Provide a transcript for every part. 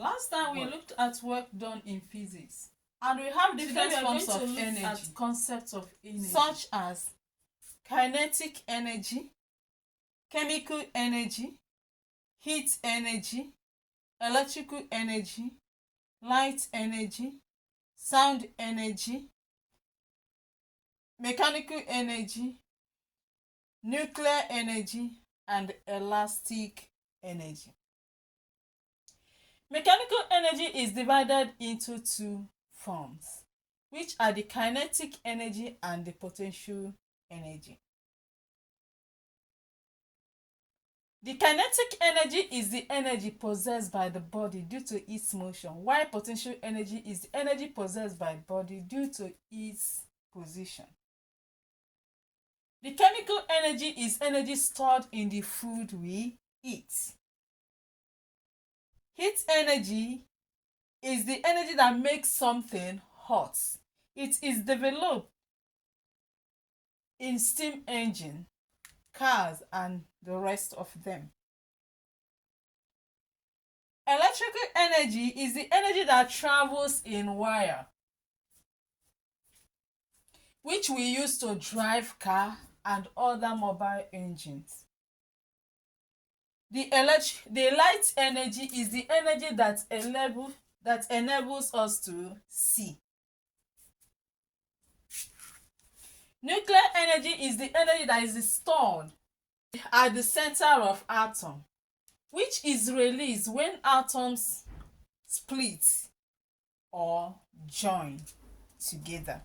Last time we looked at work done in physics, and we have different forms of energy, concepts of energy, such as kinetic energy, chemical energy, heat energy, electrical energy, light energy, sound energy, mechanical energy, nuclear energy, and elastic energy. Mechanical energy is divided into two forms, which are the kinetic energy and the potential energy. The kinetic energy is the energy possessed by the body due to its motion, while potential energy is the energy possessed by the body due to its position. The chemical energy is energy stored in the food we eat. Heat energy is the energy that makes something hot. It is developed in steam engine, cars, and the rest of them. Electrical energy is the energy that travels in wire, which we use to drive car and other mobile engines. The light energy is the energy that enables us to see. Nuclear energy is the energy that is stored at the center of atom, which is released when atoms split or join together.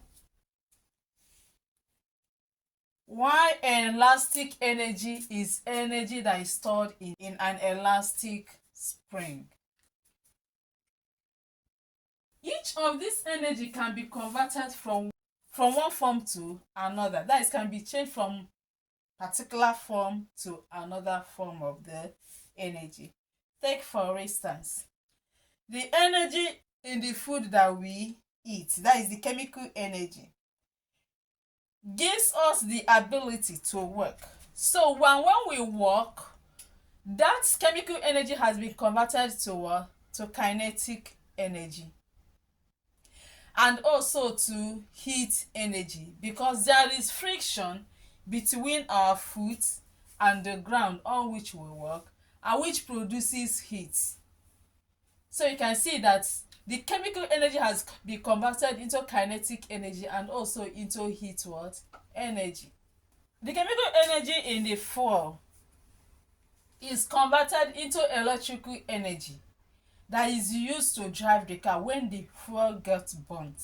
While elastic energy is energy that is stored in an elastic spring. Each of this energy can be converted from one form to another. That is, can be changed from particular form to another form of the energy. Take for instance, the energy in the food that we eat, that is the chemical energy, gives us the ability to work. So when we work, that chemical energy has been converted to kinetic energy, and also to heat energy, because there is friction between our foot and the ground on which we work, and which produces heat. So you can see that the chemical energy has been converted into kinetic energy and also into heat energy. The chemical energy in the fuel is converted into electrical energy that is used to drive the car when the fuel gets burnt.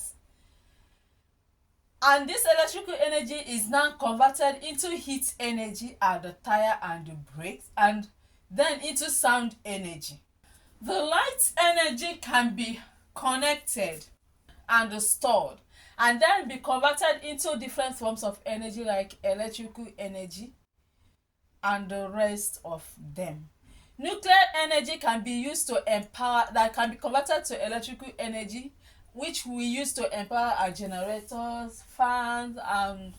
And this electrical energy is now converted into heat energy at the tire and the brakes, and then into sound energy. The light energy can be connected and stored, and then be converted into different forms of energy like electrical energy and the rest of them. Nuclear energy can be used to empower, that can be converted to electrical energy, which we use to empower our generators, fans, and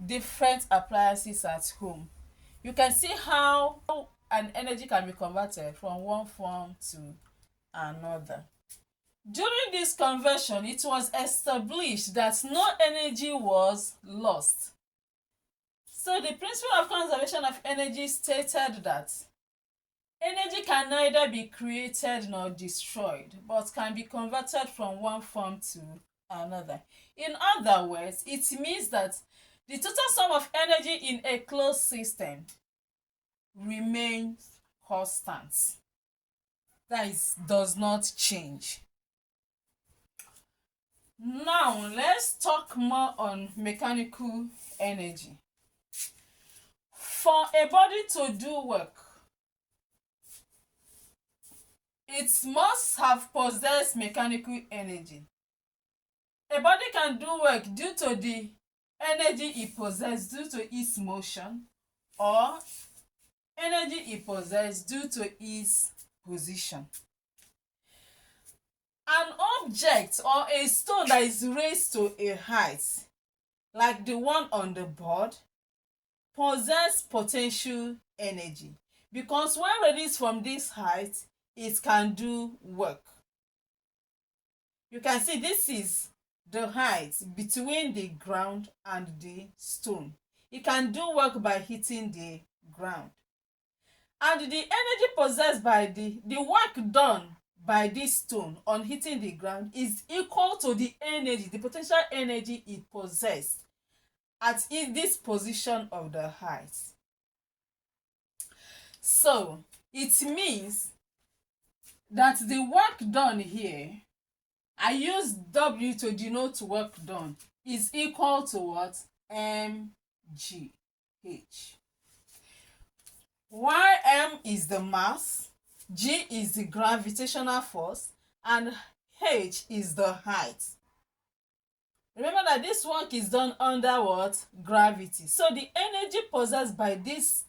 different appliances at home. You can see how an energy can be converted from one form to another. During this conversion, it was established that no energy was lost. So the principle of conservation of energy stated that energy can neither be created nor destroyed, but can be converted from one form to another. In other words, it means that the total sum of energy in a closed system remains constant. That is, does not change. Now, let's talk more on mechanical energy. For a body to do work, it must have possessed mechanical energy. A body can do work due to the energy it possesses due to its motion, or energy it possesses due to its position. An object or a stone that is raised to a height, like the one on the board, possesses potential energy, because when released from this height, it can do work. You can see this is the height between the ground and the stone. It can do work by hitting the ground. And the energy possessed by the work done by this stone on hitting the ground is equal to the energy, the potential energy it possessed at this position of the height. So it means that the work done here, I use W to denote work done, is equal to what? mgh. While m is the mass, g is the gravitational force, and h is the height. Remember that this work is done under what? Gravity. So the energy possessed by this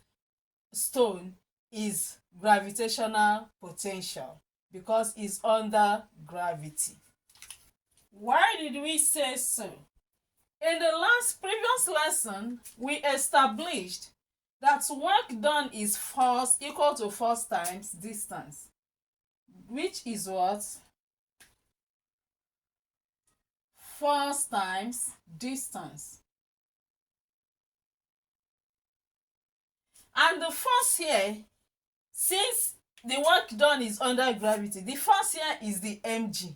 stone is gravitational potential because it's under gravity. Why did we say so? In the previous lesson, we established that work done is force equal to force times distance, which is what? Force times distance. And the force here, since the work done is under gravity, the force here is the mg.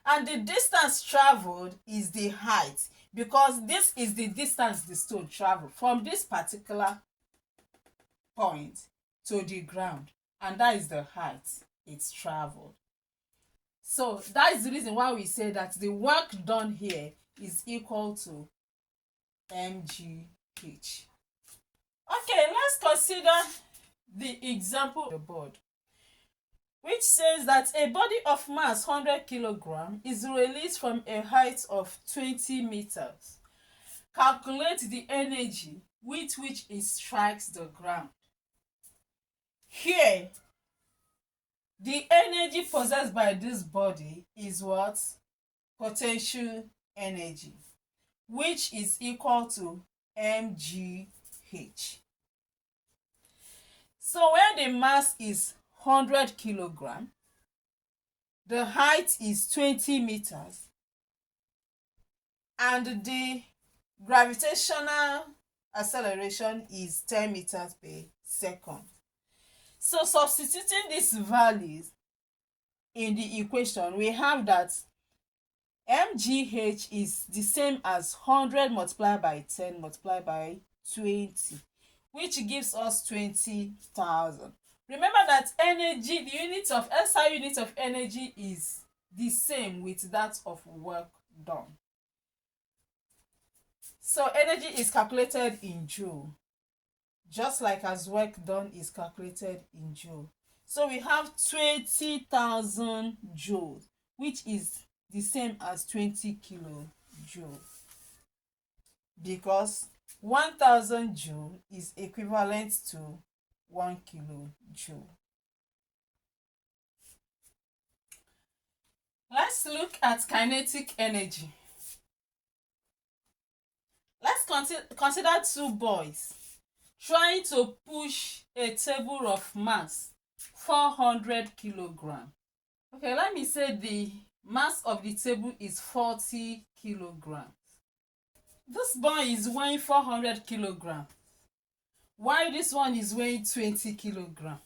And the distance traveled is the height, because this is the distance the stone traveled from this particular point to the ground, and that is the height it's traveled. So that is the reason why we say that the work done here is equal to mgh. Okay, let's consider the example on the board, which says that a body of mass 100 kg is released from a height of 20 meters. Calculate the energy with which it strikes the ground. Here, the energy possessed by this body is what? Potential energy, which is equal to mgh. So when the mass is 100 kg, the height is 20 meters, and the gravitational acceleration is 10 meters per second. So substituting these values in the equation, we have that mgh is the same as 100 multiplied by 10 multiplied by 20, which gives us 20,000. Remember that energy, the unit of SI unit of energy is the same with that of work done. So energy is calculated in joule, just like as work done is calculated in joule. So we have 20,000 joules, which is the same as 20 kilojoule, because 1,000 joule is equivalent to 1 kilojoule. Let's look at kinetic energy. Let's consider two boys trying to push a table of mass 400 kilograms. Okay, let me say the mass of the table is 40 kilograms. This boy is weighing 400 kilograms, while this one is weighing 20 kilograms.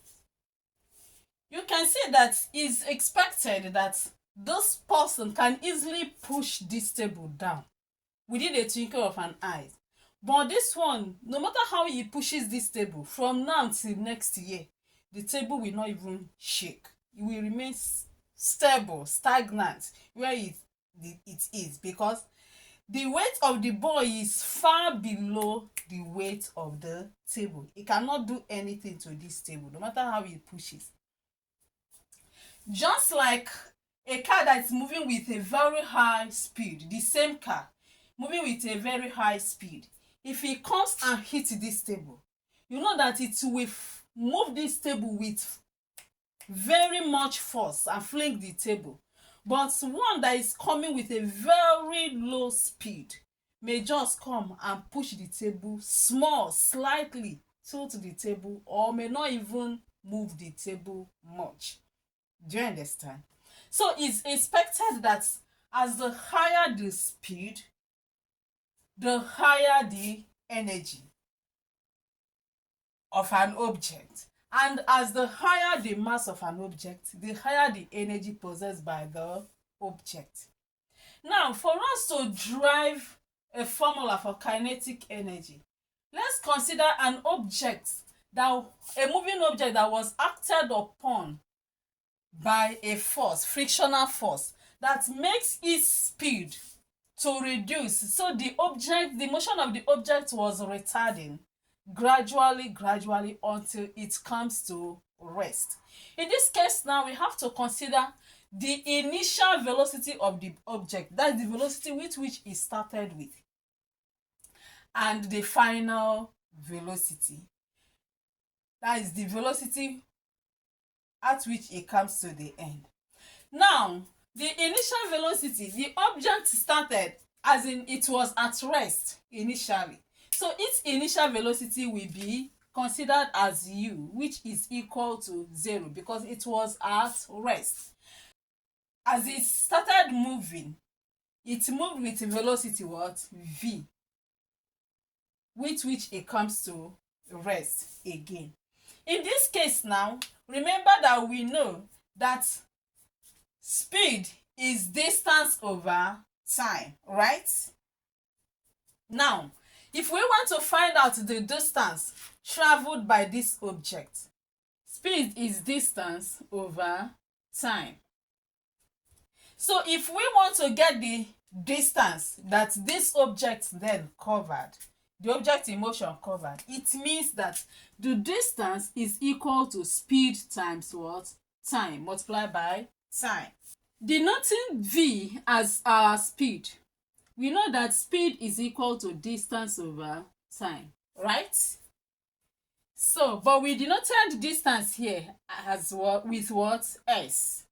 You can see that it's expected that this person can easily push this table down within a twinkle of an eye. But this one, no matter how he pushes this table, from now till next year, the table will not even shake. It will remain stable, stagnant where it is, because the weight of the boy is far below the weight of the table. It cannot do anything to this table, no matter how he pushes. Just like a car that is moving with a very high speed, the same car moving with a very high speed, if it comes and hits this table, you know that it will move this table with very much force and fling the table. But one that is coming with a very low speed may just come and push the table small, slightly tilt the table, or may not even move the table much. Do you understand? So it's expected that as the higher the speed, the higher the energy of an object. And as the higher the mass of an object, the higher the energy possessed by the object. Now, for us to drive a formula for kinetic energy, let's consider an object a moving object that was acted upon by a force, frictional force, that makes its speed to reduce. So the motion of the object was retarding gradually until it comes to rest. In this case now, we have to consider the initial velocity of the object, that's the velocity with which it started with, and the final velocity, that is the velocity at which it comes to the end. Now, the initial velocity, the object started as in it was at rest initially. So its initial velocity will be considered as u, which is equal to 0 because it was at rest. As it started moving, it moved with a velocity what? V, with which it comes to rest again. In this case now, remember that we know that speed is distance over time, right? Now, if we want to find out the distance traveled by this object, speed is distance over time. So if we want to get the distance that this object then covered, the object in motion covered, it means that the distance is equal to speed times what? Time, multiplied by time. Denoting v as our speed, we know that speed is equal to distance over time, right? So, but we denoted distance here as what? With what? S.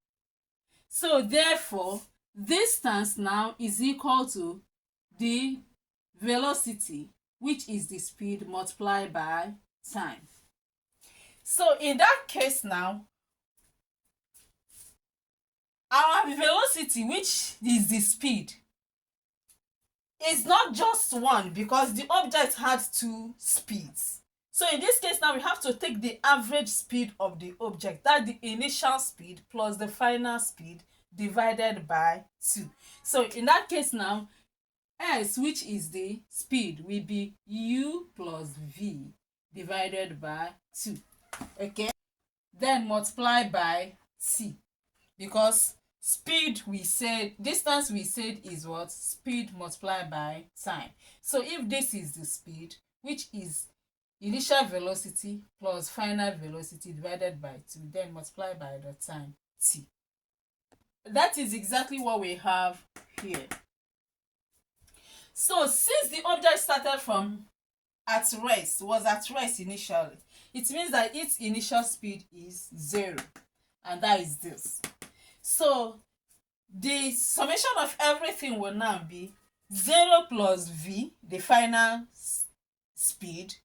So therefore, distance now is equal to the velocity, which is the speed, multiplied by time. So in that case now, our velocity, which is the speed, is not just one because the object had two speeds. So in this case now, we have to take the average speed of the object, that's the initial speed plus the final speed divided by 2. So in that case now, S, which is the speed, will be u plus v divided by 2. Okay? Then multiply by t, because speed we said, distance we said is what? Speed multiplied by time. So if this is the speed, which is initial velocity plus final velocity divided by 2, then multiply by the time t. That is exactly what we have here. So since the object started from was at rest initially, it means that its initial speed is 0, and that is this. So the summation of everything will now be 0 plus v, the final speed,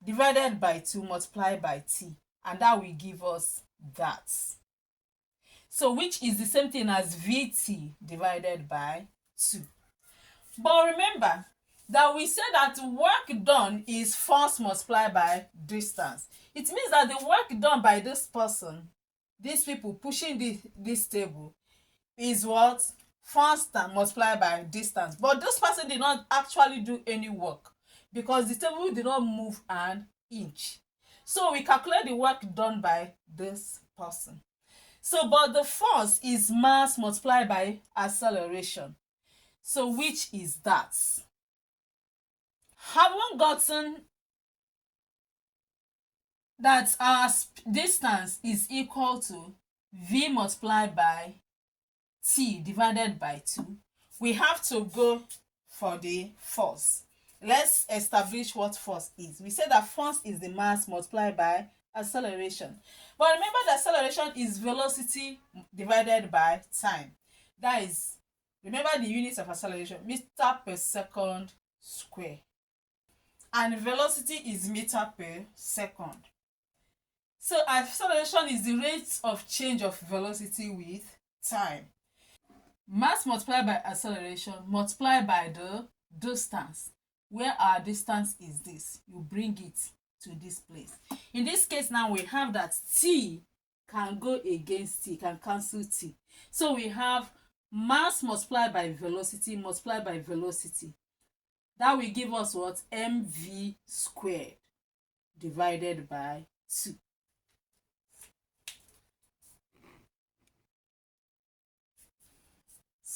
divided by 2 multiplied by t, and that will give us that. So which is the same thing as vt divided by 2. But remember that we said that work done is force multiplied by distance. It means that the work done by this person, these people pushing this table, is what? Force multiplied by distance. But this person did not actually do any work because the table did not move an inch. So we calculate the work done by this person. So, but the force is mass multiplied by acceleration. So, which is that? Having gotten that our distance is equal to v multiplied by t divided by 2, we have to go for the force. Let's establish what force is. We said that force is the mass multiplied by acceleration. But remember that acceleration is velocity divided by time. That is, remember the units of acceleration, meter per second square. And velocity is meter per second. So acceleration is the rate of change of velocity with time. Mass multiplied by acceleration multiplied by the distance. Where our distance is this, you bring it to this place. In this case now, we have that t can go against t, can cancel t. So we have mass multiplied by velocity multiplied by velocity. That will give us what? mv squared divided by 2.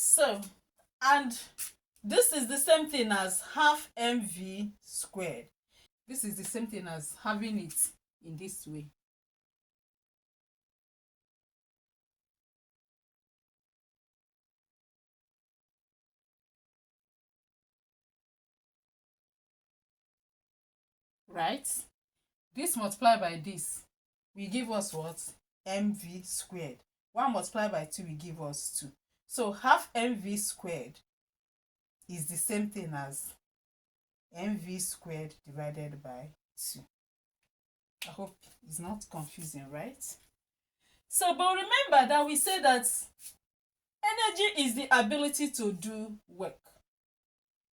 So, and this is the same thing as half mv squared. This is the same thing as having it in this way. Right? This multiplied by this will give us what? mv squared. 1 multiplied by 2 will give us 2. So half mv squared is the same thing as mv squared divided by 2. I hope it's not confusing, right? So, but remember that we say that energy is the ability to do work.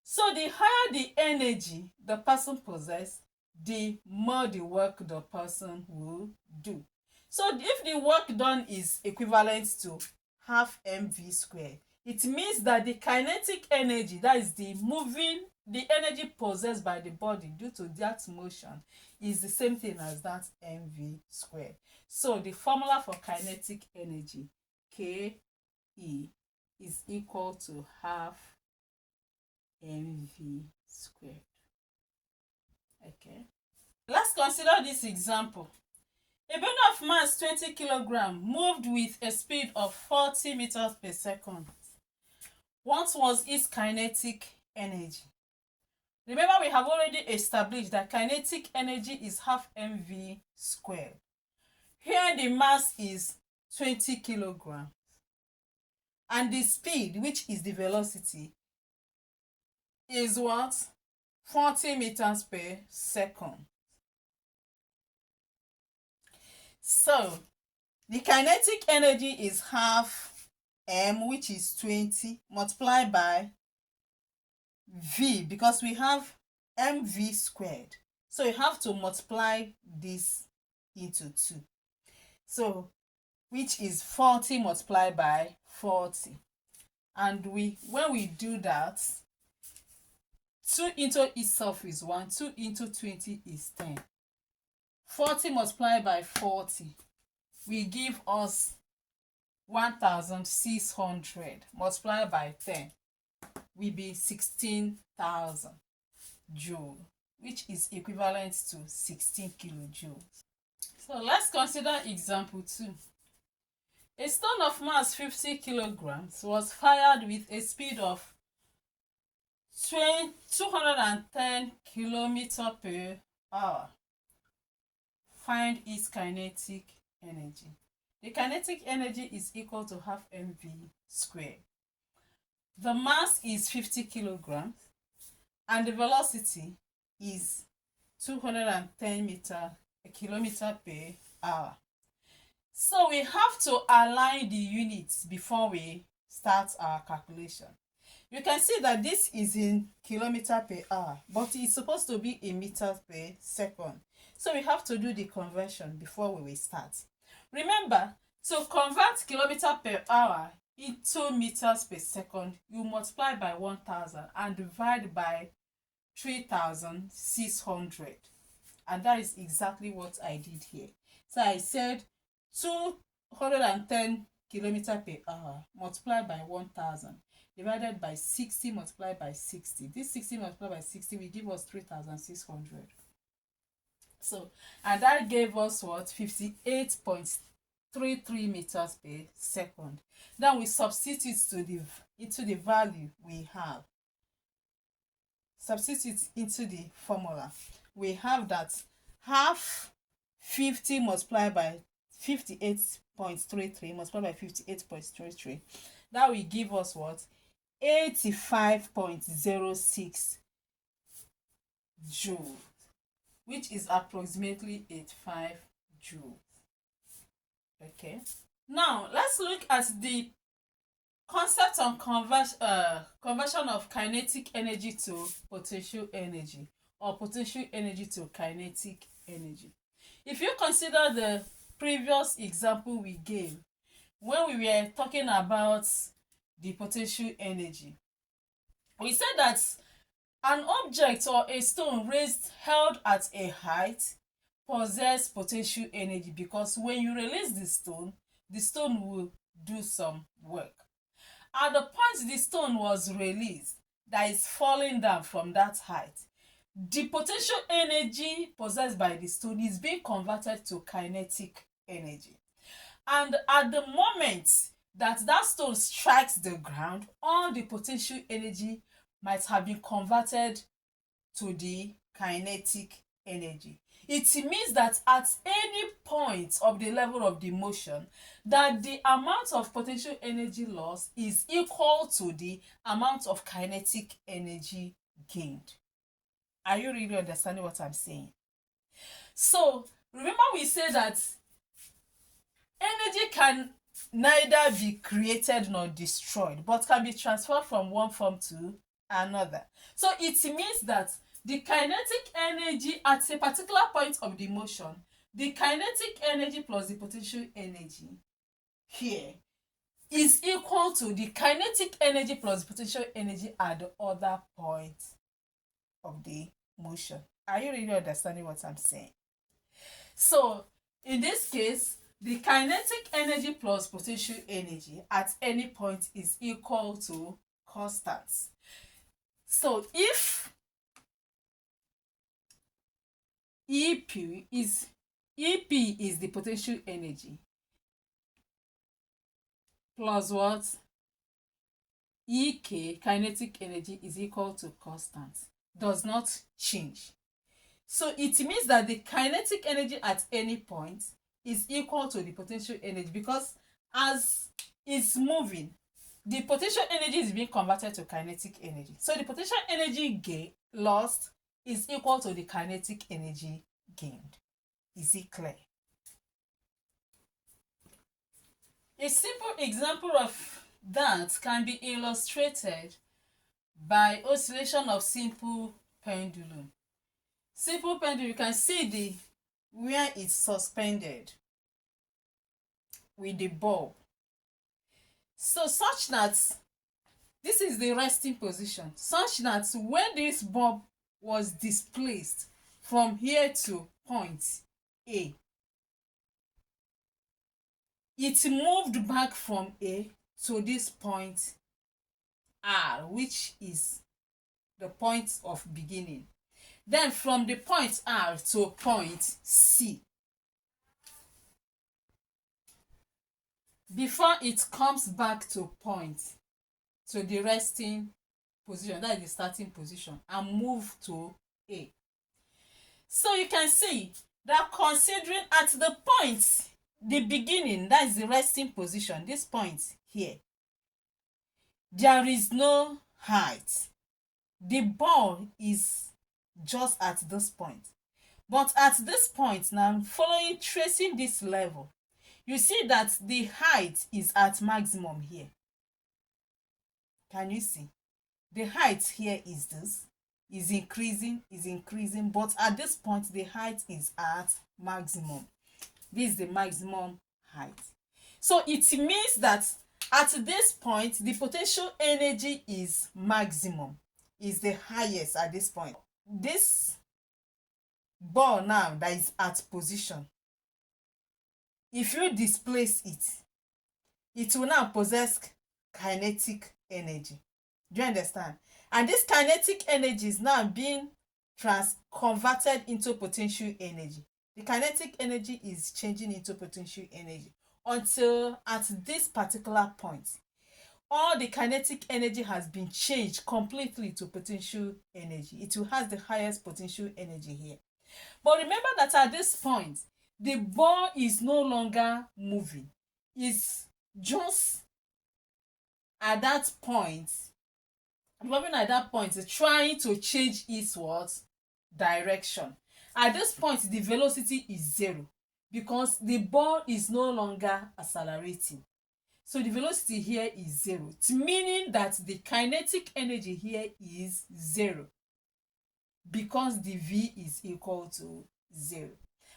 So the higher the energy the person possesses, the more the work the person will do. So if the work done is equivalent to half mv squared, it means that the kinetic energy, that is the energy possessed by the body due to that motion, is the same thing as that mv squared. So the formula for kinetic energy, Ke, is equal to half mv squared. Okay. Let's consider this example. A bundle of mass 20 kg moved with a speed of 40 meters per second. What was its kinetic energy? Remember, we have already established that kinetic energy is half mv squared. Here the mass is 20 kilograms. And the speed, which is the velocity, is what? 40 meters per second. So the kinetic energy is half m, which is 20, multiplied by v, because we have mv squared. So you have to multiply this into 2. So which is 40 multiplied by 40. And when we do that, 2 into itself is 1, 2 into 20 is 10. 40 multiplied by 40 will give us 1600, multiplied by 10 will be 16,000 joule, which is equivalent to 16 kilojoules. So let's consider example 2. A stone of mass 50 kilograms was fired with a speed of 210 kilometers per hour. Find its kinetic energy. The kinetic energy is equal to half mv squared. The mass is 50 kilograms and the velocity is 210 kilometers per hour. So we have to align the units before we start our calculation. You can see that this is in kilometer per hour, but it's supposed to be in meters per second. So we have to do the conversion before we will start. Remember, to convert kilometer per hour into meters per second, you multiply by 1000 and divide by 3600. And that is exactly what I did here. So I said 210 kilometers per hour multiplied by 1000 divided by 60 multiplied by 60. This 60 multiplied by 60 will give us 3600. So, and that gave us what? 58.33 meters per second. Then we substitute into the value we have. Substitute into the formula. We have that half 50 multiplied by 58.33 multiplied by 58.33. That will give us what? 85.06 joules, which is approximately 85 joules. Okay. Now let's look at the concept on conversion of kinetic energy to potential energy, or potential energy to kinetic energy. If you consider the previous example we gave when we were talking about the potential energy, we said that an object or a stone raised held at a height possess potential energy, because when you release the stone will do some work. At the point the stone was released, that is falling down from that height, the potential energy possessed by the stone is being converted to kinetic energy. And at the moment that that stone strikes the ground, all the potential energy might have been converted to the kinetic energy. It means that at any point of the level of the motion, that the amount of potential energy lost is equal to the amount of kinetic energy gained. Are you really understanding what I'm saying? So remember we said that energy can neither be created nor destroyed, but can be transferred from one form to another. So it means that the kinetic energy at a particular point of the motion, the kinetic energy plus the potential energy here is equal to the kinetic energy plus potential energy at the other point of the motion. Are you really understanding what I'm saying? So in this case, the kinetic energy plus potential energy at any point is equal to constants. So if EP is the potential energy plus what? EK, kinetic energy, is equal to constant, does not change. So it means that the kinetic energy at any point is equal to the potential energy, because as it's moving, the potential energy is being converted to kinetic energy. So the potential energy lost is equal to the kinetic energy gained. Is it clear? A simple example of that can be illustrated by oscillation of simple pendulum. Simple pendulum, you can see the where it's suspended with the bulb. So such that this is the resting position, such that when this bulb was displaced from here to point A, it moved back from A to this point R, which is the point of beginning. Then from the point R to point C, before it comes back to the resting position, that is the starting position, and move to A. So you can see that considering at the point, the beginning, that is the resting position, this point here, there is no height. The ball is just at this point. But at this point now, tracing this level, you see that the height is at maximum here. Can you see? The height here is this, is increasing, but at this point the height is at maximum. This is the maximum height. So it means that at this point the potential energy is maximum, is the highest at this point. This ball now that is at position, if you displace it, it will now possess kinetic energy. Do you understand? And this kinetic energy is now being converted into potential energy. The kinetic energy is changing into potential energy until at this particular point, all the kinetic energy has been changed completely to potential energy. It will have the highest potential energy here. But remember that at this point, the ball is no longer moving. It's just at that point, moving at that point, it's trying to change its what? Direction. At this point, the velocity is 0. because the ball is no longer accelerating. So the velocity here is 0, meaning that the kinetic energy here is 0, because the v is equal to 0.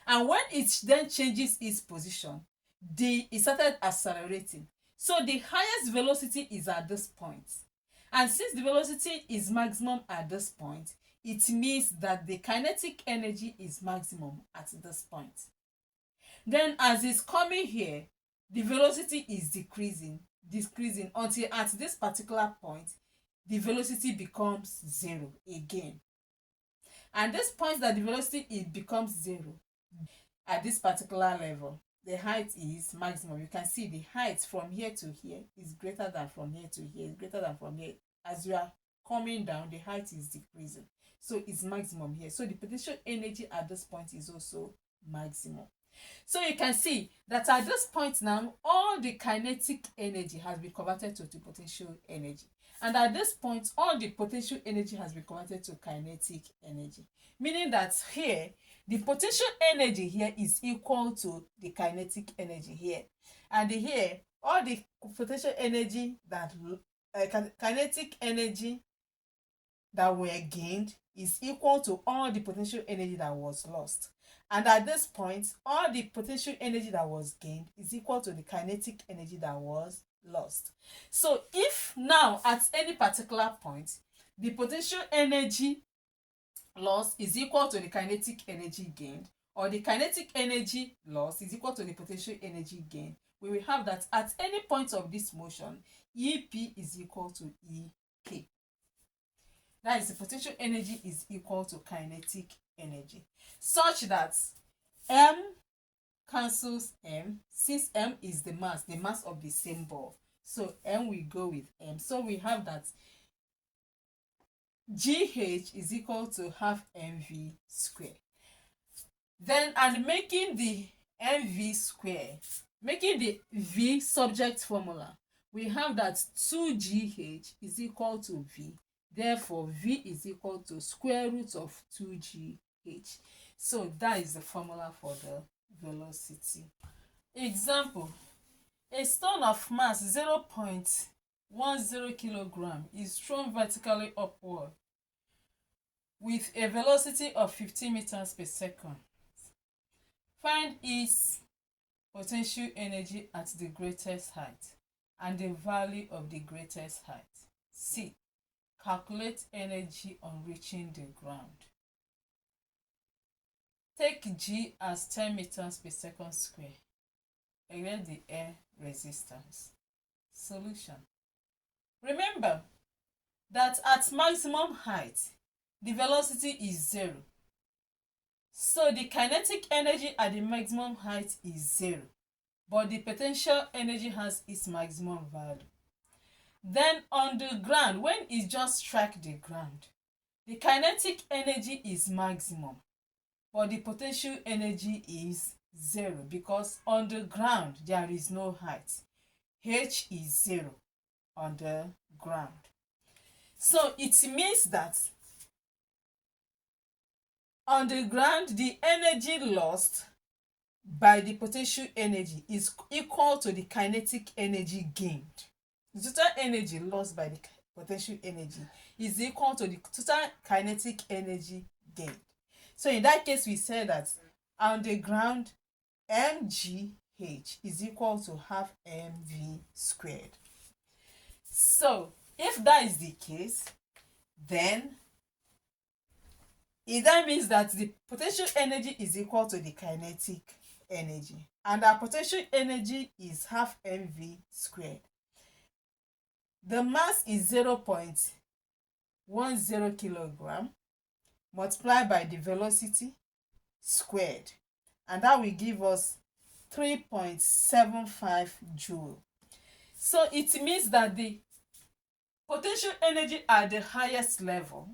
And when it then changes its position, it started accelerating. So the highest velocity is at this point. And since the velocity is maximum at this point, it means that the kinetic energy is maximum at this point. Then as it's coming here, the velocity is decreasing until at this particular point, the velocity becomes 0 again. And this point that the velocity it becomes 0, at this particular level, the height is maximum. You can see the height from here to here is greater than from here to here, is greater than from here. As you are coming down, the height is decreasing. So it's maximum here. So the potential energy at this point is also maximum. So you can see that at this point now, all the kinetic energy has been converted to the potential energy. And at this point, all the potential energy has been converted to kinetic energy. Meaning that here, the potential energy here is equal to the kinetic energy here. And here, all the potential energy that kinetic energy that were gained is equal to all the potential energy that was lost. And at this point, all the potential energy that was gained is equal to the kinetic energy that was lost. So if now at any particular point, the potential energy loss is equal to the kinetic energy gained, or the kinetic energy loss is equal to the potential energy gained, we will have that at any point of this motion, EP is equal to EK. That is, the potential energy is equal to kinetic energy, such that M cancels M, since M is the mass of the same ball. So M will go with M. So we have that GH is equal to half mv square. Then, and making the mv square, making the v subject formula, we have that 2gh is equal to v. Therefore, v is equal to square root of 2gh. So that is the formula for the velocity. Example: a stone of mass 0.10 kilogram is thrown vertically upward with a velocity of 15 meters per second. Find its potential energy at the greatest height and the value of the greatest height. C. Calculate energy on reaching the ground. Take G as 10 meters per second square. Again, the air resistance. Solution. Remember that at maximum height, the velocity is 0. So the kinetic energy at the maximum height is 0, but the potential energy has its maximum value. Then on the ground, when it just strikes the ground, the kinetic energy is maximum, but the potential energy is 0, because on the ground there is no height. H is 0 on the ground. So it means that on the ground, the energy lost by the potential energy is equal to the kinetic energy gained. The total energy lost by the potential energy is equal to the total kinetic energy gained. So in that case, we say that on the ground, mgh is equal to half mv squared. So if that is the case, then it then means that the potential energy is equal to the kinetic energy, and our potential energy is half mv squared. The mass is 0.10 kilogram multiplied by the velocity squared, and that will give us 3.75 joule. So it means that the potential energy at the highest level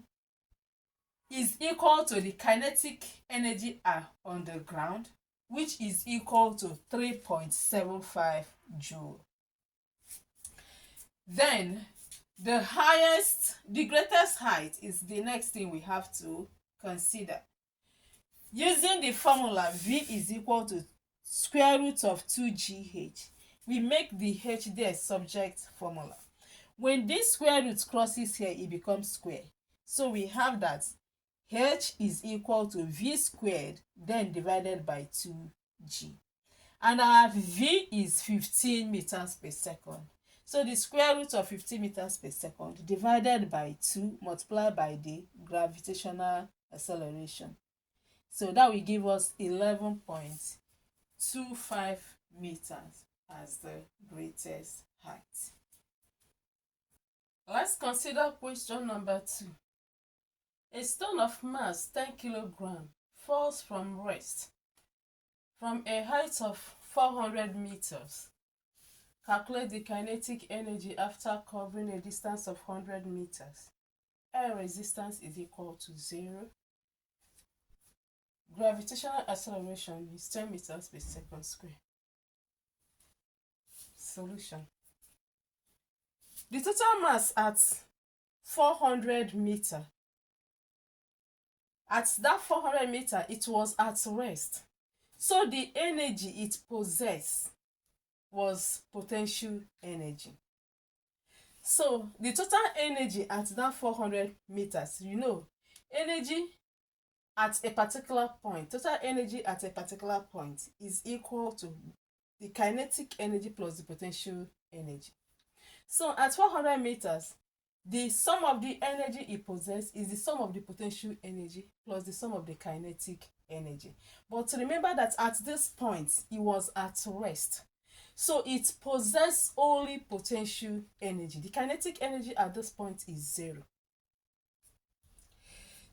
is equal to the kinetic energy on the ground, which is equal to 3.75 joule. Then the greatest height is the next thing we have to consider. Using the formula, V is equal to square root of 2gh. We make the h there subject formula. When this square root crosses here, it becomes square. So we have that h is equal to v squared then divided by 2g. And our v is 15 meters per second. So the square root of 15 meters per second divided by 2 multiplied by the gravitational acceleration. So that will give us 11.25 meters as the greatest height. Let's consider question number 2. A stone of mass 10 kg falls from rest from a height of 400 meters. Calculate the kinetic energy after covering a distance of 100 meters. Air resistance is equal to 0. Gravitational acceleration is 10 meters per second square. Solution. The total mass at 400 meters. At that 400 meters, it was at rest. So the energy it possessed was potential energy. So the total energy at that 400 meters, energy at a particular point, total energy at a particular point is equal to the kinetic energy plus the potential energy. So at 400 meters, the sum of the energy it possesses is the sum of the potential energy plus the sum of the kinetic energy. But remember that at this point, it was at rest. So it possesses only potential energy. The kinetic energy at this point is 0.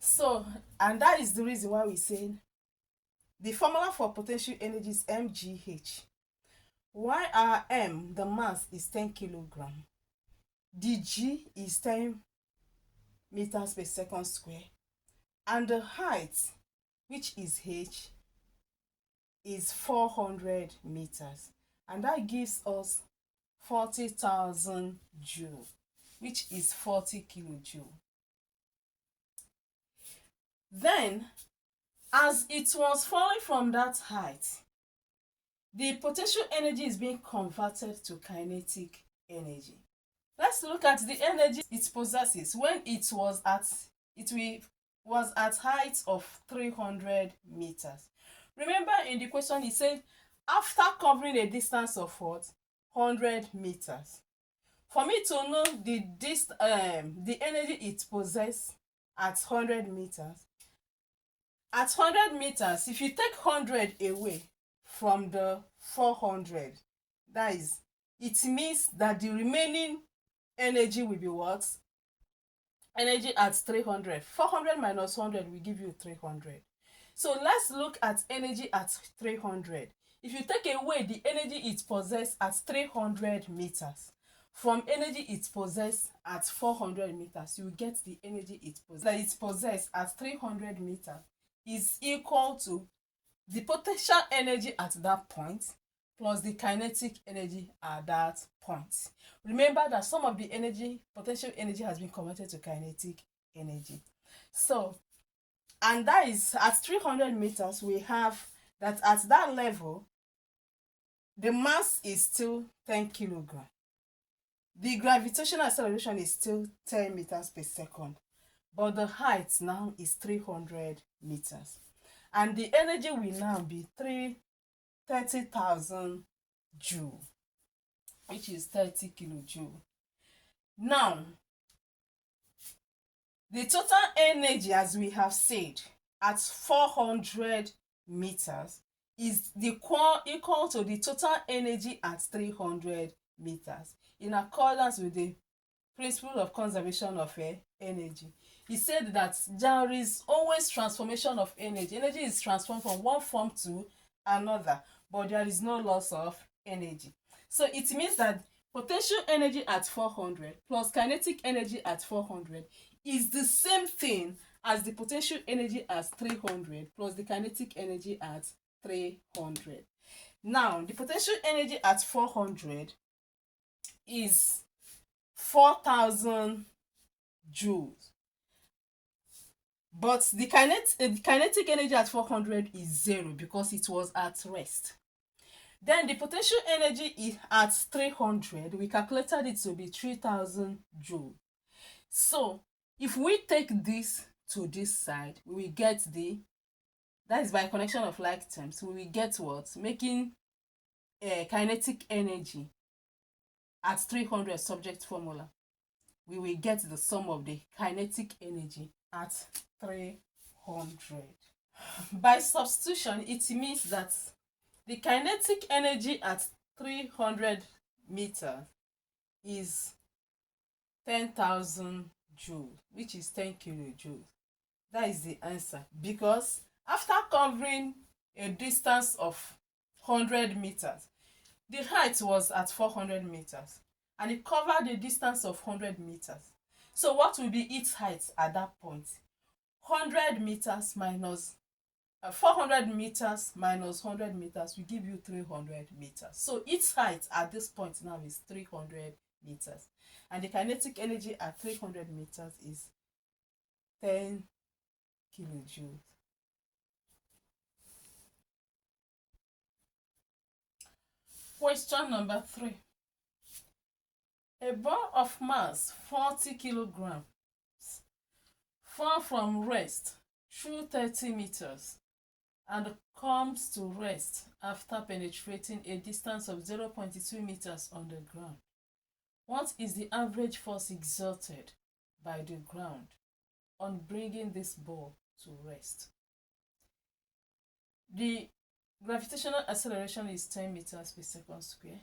So, and that is the reason why we say the formula for potential energy is mgh. While our m, the mass, is 10 kg, the g is 10 meters per second square, and the height, which is h, is 400 meters, and that gives us 40,000 joule, which is 40 kilojoule. Then, as it was falling from that height, the potential energy is being converted to kinetic energy. Let's look at the energy it possesses when it was at height of 300 meters. Remember in the question it said after covering a distance of what? 100 meters. For me to know the energy it possesses at 100 meters. At 100 meters, if you take 100 away from the 400, that is, it means that the remaining energy will be what? Energy at 300. 400 minus 100 will give you 300. So let's look at energy at 300. If you take away the energy it possesses at 300 meters from energy it possesses at 400 meters, you get the energy it possesses at 300 meters is equal to the potential energy at that point plus the kinetic energy at that point. Remember that some of the potential energy has been converted to kinetic energy. So, and that is at 300 meters, we have that at that level, the mass is still 10 kilograms. The gravitational acceleration is still 10 meters per second. But the height now is 300 meters. And the energy will now be 30,000 joule, which is 30 kilojoule. Now, the total energy, as we have said, at 400 meters is equal to the total energy at 300 meters in accordance with the principle of conservation of energy. He said that there is always transformation of energy. Energy is transformed from one form to another, but there is no loss of energy. So it means that potential energy at 400 plus kinetic energy at 400 is the same thing as the potential energy at 300 plus the kinetic energy at 300. Now, the potential energy at 400 is 4,000 joules. But the kinetic energy at 400 is 0 because it was at rest. Then the potential energy is at 300. We calculated it to be 3000 joule. So if we take this to this side, we will get that is by connection of like terms, we will get what? Making kinetic energy at 300 subject formula. We will get the sum of the kinetic energy at 300. By substitution, it means that the kinetic energy at 300 meters is 10,000 joules, which is 10 kilojoules. That is the answer, because after covering a distance of 100 meters, the height was at 400 meters and it covered a distance of 100 meters. So what will be its height at that point? 100 meters minus 400 meters minus 100 meters will give you 300 meters. So its height at this point now is 300 meters. And the kinetic energy at 300 meters is 10 kilojoules. Question number 3. A ball of mass 40 kilograms fall from rest through 30 meters and comes to rest after penetrating a distance of 0.2 meters on the ground. What is the average force exerted by the ground on bringing this ball to rest? The gravitational acceleration is 10 meters per second square.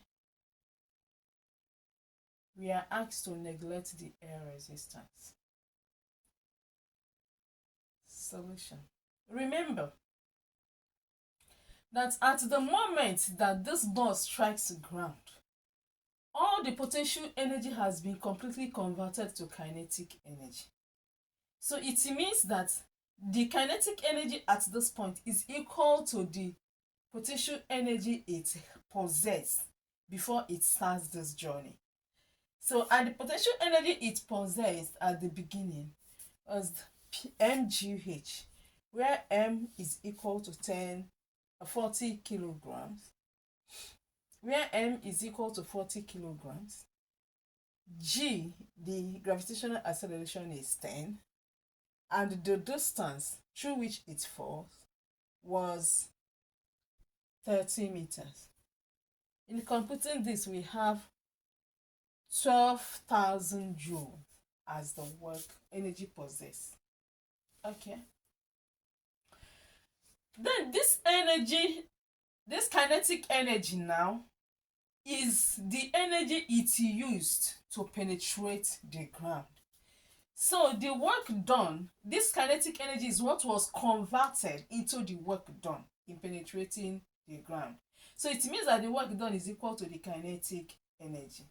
We are asked to neglect the air resistance. Solution. Remember that at the moment that this ball strikes the ground, all the potential energy has been completely converted to kinetic energy. So it means that the kinetic energy at this point is equal to the potential energy it possesses before it starts this journey. So at the potential energy it possessed at the beginning was mgh, where m is equal to 40 kilograms, where m is equal to 40 kilograms. G, the gravitational acceleration, is 10, and the distance through which it falls was 30 meters. In computing this, we have 12,000 joules as the work energy possessed. Okay. Then this energy, this kinetic energy now, is the energy it used to penetrate the ground. So the work done, this kinetic energy is what was converted into the work done in penetrating the ground. So it means that the work done is equal to the kinetic energy.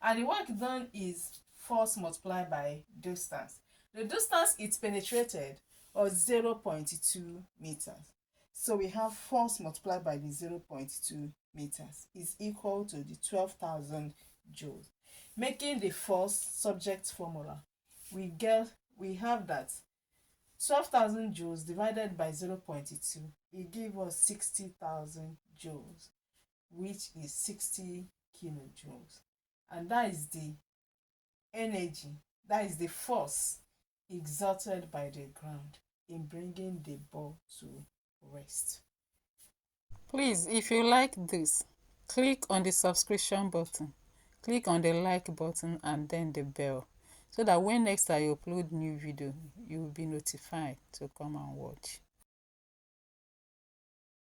And the work done is force multiplied by distance. The distance it penetrated was 0.2 meters. So we have force multiplied by the 0.2 meters is equal to the 12,000 joules. Making the force subject formula, we have that 12,000 joules divided by 0.2, it gives us 60,000 joules, which is 60 kilojoules. And that is the energy, that is the force exerted by the ground in bringing the ball to rest. Please, if you like this, click on the subscription button, click on the like button and then the bell, so that when next I upload new video, you will be notified to come and watch.